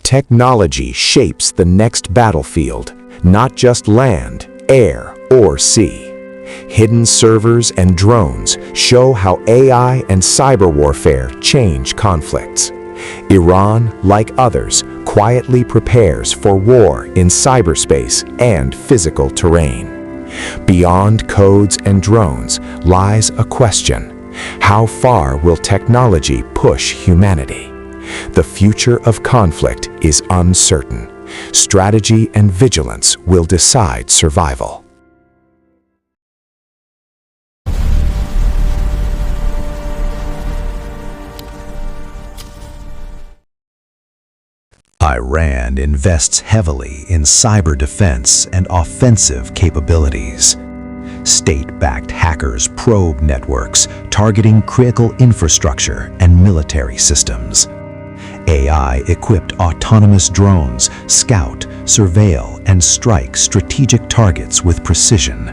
Technology shapes the next battlefield, not just land, air, or sea. Hidden servers and drones show how AI and cyber warfare change conflicts. Iran, like others, quietly prepares for war in cyberspace and physical terrain. Beyond codes and drones lies a question: how far will technology push humanity? The future of conflict is uncertain. Strategy and vigilance will decide survival. Iran invests heavily in cyber defense and offensive capabilities. State-backed hackers probe networks targeting critical infrastructure and military systems. AI-equipped autonomous drones scout, surveil, and strike strategic targets with precision.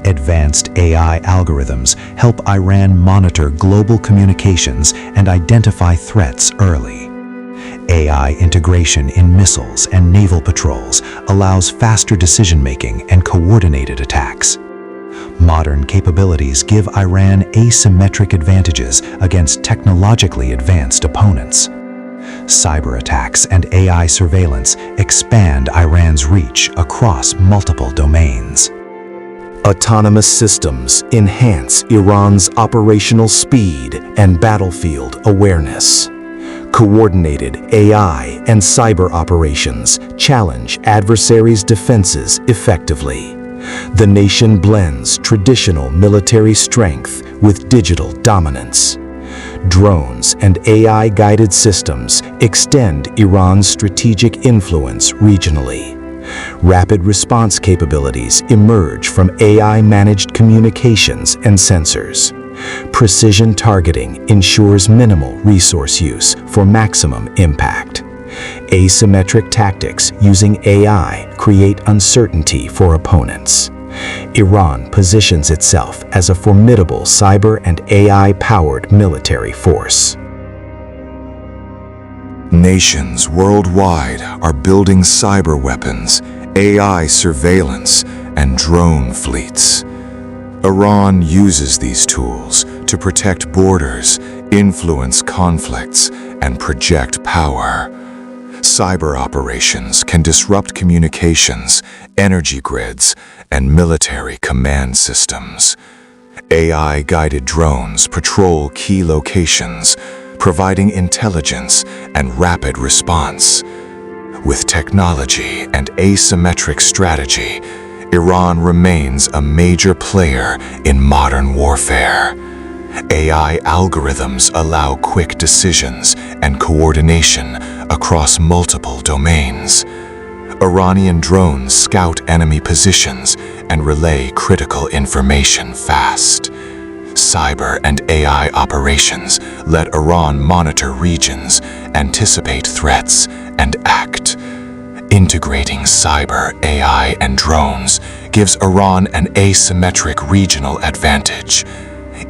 Advanced AI algorithms help Iran monitor global communications and identify threats early. AI integration in missiles and naval patrols allows faster decision-making and coordinated attacks. Modern capabilities give Iran asymmetric advantages against technologically advanced opponents. Cyber attacks and AI surveillance expand Iran's reach across multiple domains. Autonomous systems enhance Iran's operational speed and battlefield awareness. Coordinated AI and cyber operations challenge adversaries' defenses effectively. The nation blends traditional military strength with digital dominance. Drones and AI-guided systems extend Iran's strategic influence regionally. Rapid response capabilities emerge from AI-managed communications and sensors. Precision targeting ensures minimal resource use for maximum impact. Asymmetric tactics using AI create uncertainty for opponents. Iran positions itself as a formidable cyber and AI-powered military force. Nations worldwide are building cyber weapons, AI surveillance, and drone fleets. Iran uses these tools to protect borders, influence conflicts, and project power. Cyber operations can disrupt communications, energy grids, and military command systems. AI-guided drones patrol key locations, providing intelligence and rapid response. With technology and asymmetric strategy, Iran remains a major player in modern warfare. AI algorithms allow quick decisions and coordination across multiple domains. Iranian drones scout enemy positions and relay critical information fast. Cyber and AI operations let Iran monitor regions, anticipate threats, and act. Integrating cyber, AI, and drones gives Iran an asymmetric regional advantage.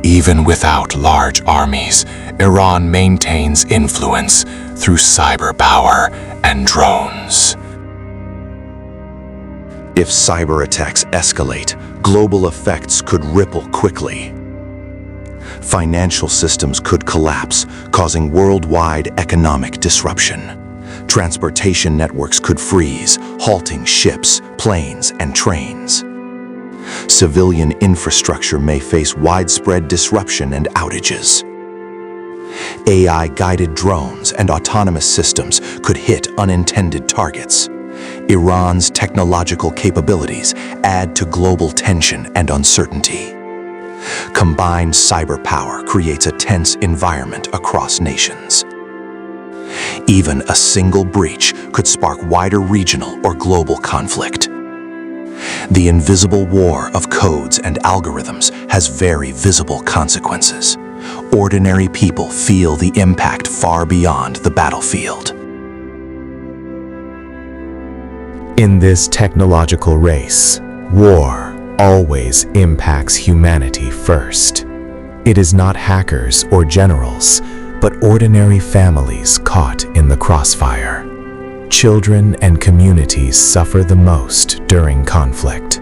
Even without large armies, Iran maintains influence through cyber power and drones. If cyber attacks escalate, global effects could ripple quickly. Financial systems could collapse, causing worldwide economic disruption. Transportation networks could freeze, halting ships, planes, and trains. Civilian infrastructure may face widespread disruption and outages. AI-guided drones and autonomous systems could hit unintended targets. Iran's technological capabilities add to global tension and uncertainty. Combined cyber power creates a tense environment across nations. Even a single breach could spark wider regional or global conflict. The invisible war of codes and algorithms has very visible consequences. Ordinary people feel the impact far beyond the battlefield. In this technological race, war always impacts humanity first. It is not hackers or generals, but ordinary families caught in the crossfire. Children and communities suffer the most during conflict.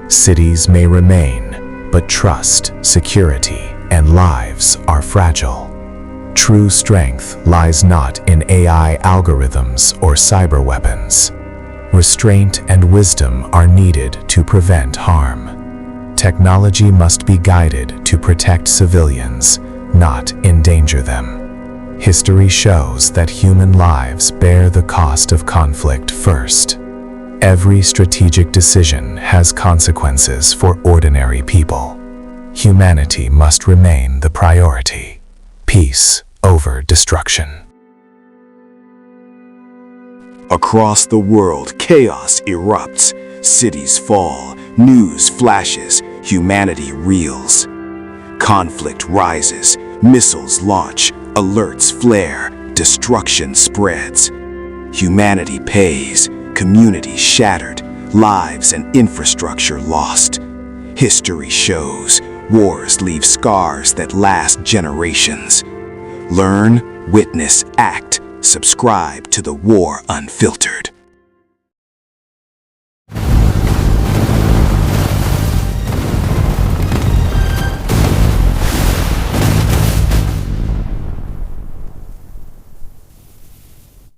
Cities may remain, but trust, security, and lives are fragile. True strength lies not in AI algorithms or cyber weapons. Restraint and wisdom are needed to prevent harm. Technology must be guided to protect civilians, not endanger them. History shows that human lives bear the cost of conflict first. Every strategic decision has consequences for ordinary people. Humanity must remain the priority. Peace over destruction. Across the world, chaos erupts, cities fall, news flashes, humanity reels. Conflict rises, missiles launch, alerts flare, destruction spreads. Humanity pays, communities shattered, lives and infrastructure lost. History shows wars leave scars that last generations. Learn, witness, act. Subscribe to The War Unfiltered.